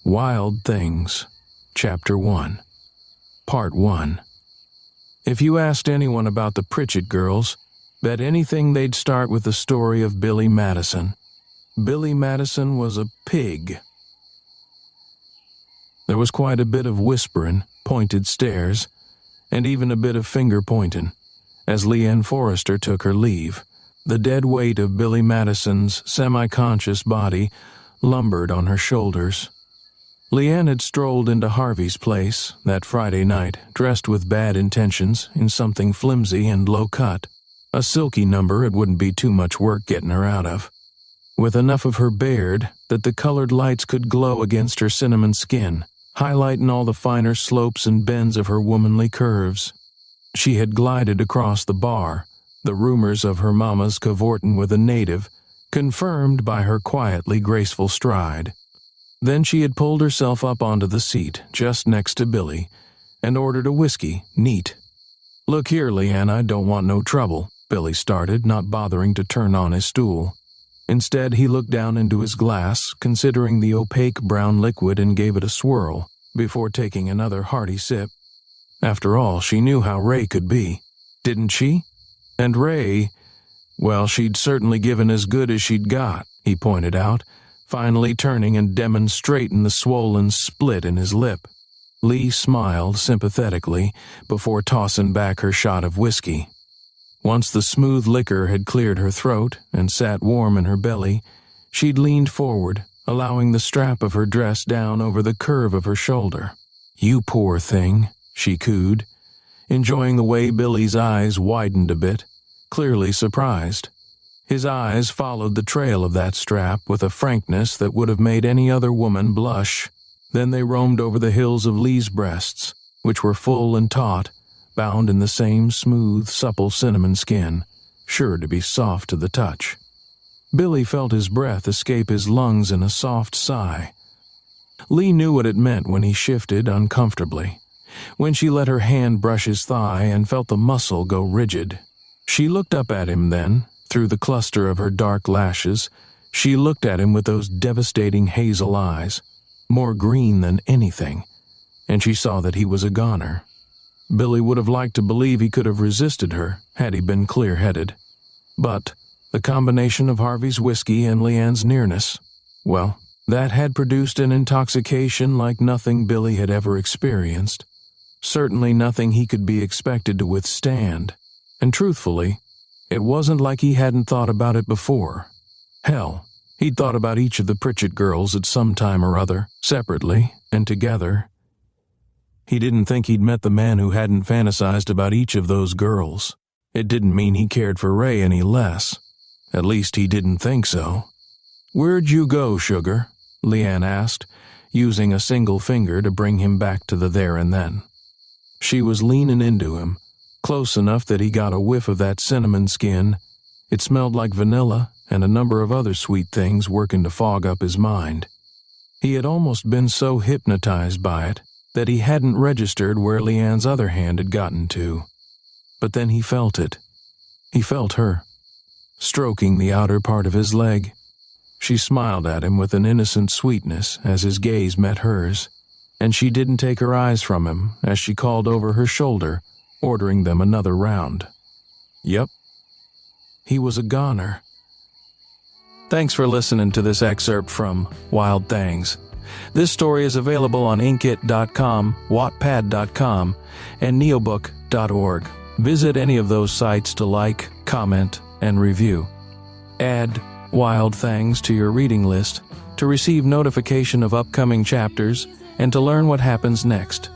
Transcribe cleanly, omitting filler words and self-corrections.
Wild Things, Chapter 1, Part 1. If you asked anyone about the Pritchett girls, bet anything they'd start with the story of Billy Madison. Billy Madison was a pig. There was quite a bit of whispering, pointed stares, and even a bit of finger-pointing, as Leanne Forrester took her leave. The dead weight of Billy Madison's semi-conscious body lumbered on her shoulders. Leanne had strolled into Harvey's place that Friday night, dressed with bad intentions in something flimsy and low-cut. A silky number it wouldn't be too much work getting her out of. With enough of her bared that the colored lights could glow against her cinnamon skin, highlighting all the finer slopes and bends of her womanly curves. She had glided across the bar, the rumors of her mama's cavorting with a native, confirmed by her quietly graceful stride. Then she had pulled herself up onto the seat just next to Billy and ordered a whiskey, neat. "Look here, Leanne, I don't want no trouble," Billy started, not bothering to turn on his stool. Instead, he looked down into his glass, considering the opaque brown liquid, and gave it a swirl before taking another hearty sip. After all, she knew how Ray could be, didn't she? And Ray, well, she'd certainly given as good as she'd got, he pointed out, finally turning and demonstrating the swollen split in his lip. Lee smiled sympathetically before tossing back her shot of whiskey. Once the smooth liquor had cleared her throat and sat warm in her belly, she'd leaned forward, allowing the strap of her dress down over the curve of her shoulder. "You poor thing," she cooed, enjoying the way Billy's eyes widened a bit, clearly surprised. His eyes followed the trail of that strap with a frankness that would have made any other woman blush. Then they roamed over the hills of Lee's breasts, which were full and taut, bound in the same smooth, supple cinnamon skin, sure to be soft to the touch. Billy felt his breath escape his lungs in a soft sigh. Lee knew what it meant when he shifted uncomfortably, when she let her hand brush his thigh and felt the muscle go rigid. She looked up at him then. Through the cluster of her dark lashes, she looked at him with those devastating hazel eyes, more green than anything, and she saw that he was a goner. Billy would have liked to believe he could have resisted her had he been clear-headed. But the combination of Harvey's whiskey and Leanne's nearness, well, that had produced an intoxication like nothing Billy had ever experienced, certainly nothing he could be expected to withstand, and truthfully, it wasn't like he hadn't thought about it before. Hell, he'd thought about each of the Pritchett girls at some time or other, separately and together. He didn't think he'd met the man who hadn't fantasized about each of those girls. It didn't mean he cared for Ray any less. At least he didn't think so. "Where'd you go, sugar?" Leanne asked, using a single finger to bring him back to the there and then. She was leaning into him, close enough that he got a whiff of that cinnamon skin. It smelled like vanilla and a number of other sweet things working to fog up his mind. He had almost been so hypnotized by it that he hadn't registered where Leanne's other hand had gotten to. But then he felt it. He felt her, stroking the outer part of his leg. She smiled at him with an innocent sweetness as his gaze met hers, and she didn't take her eyes from him as she called over her shoulder, ordering them another round. Yep. He was a goner. Thanks for listening to this excerpt from Wild Things. This story is available on Inkit.com, Wattpad.com, and Neobook.org. Visit any of those sites to like, comment, and review. Add Wild Things to your reading list to receive notification of upcoming chapters and to learn what happens next.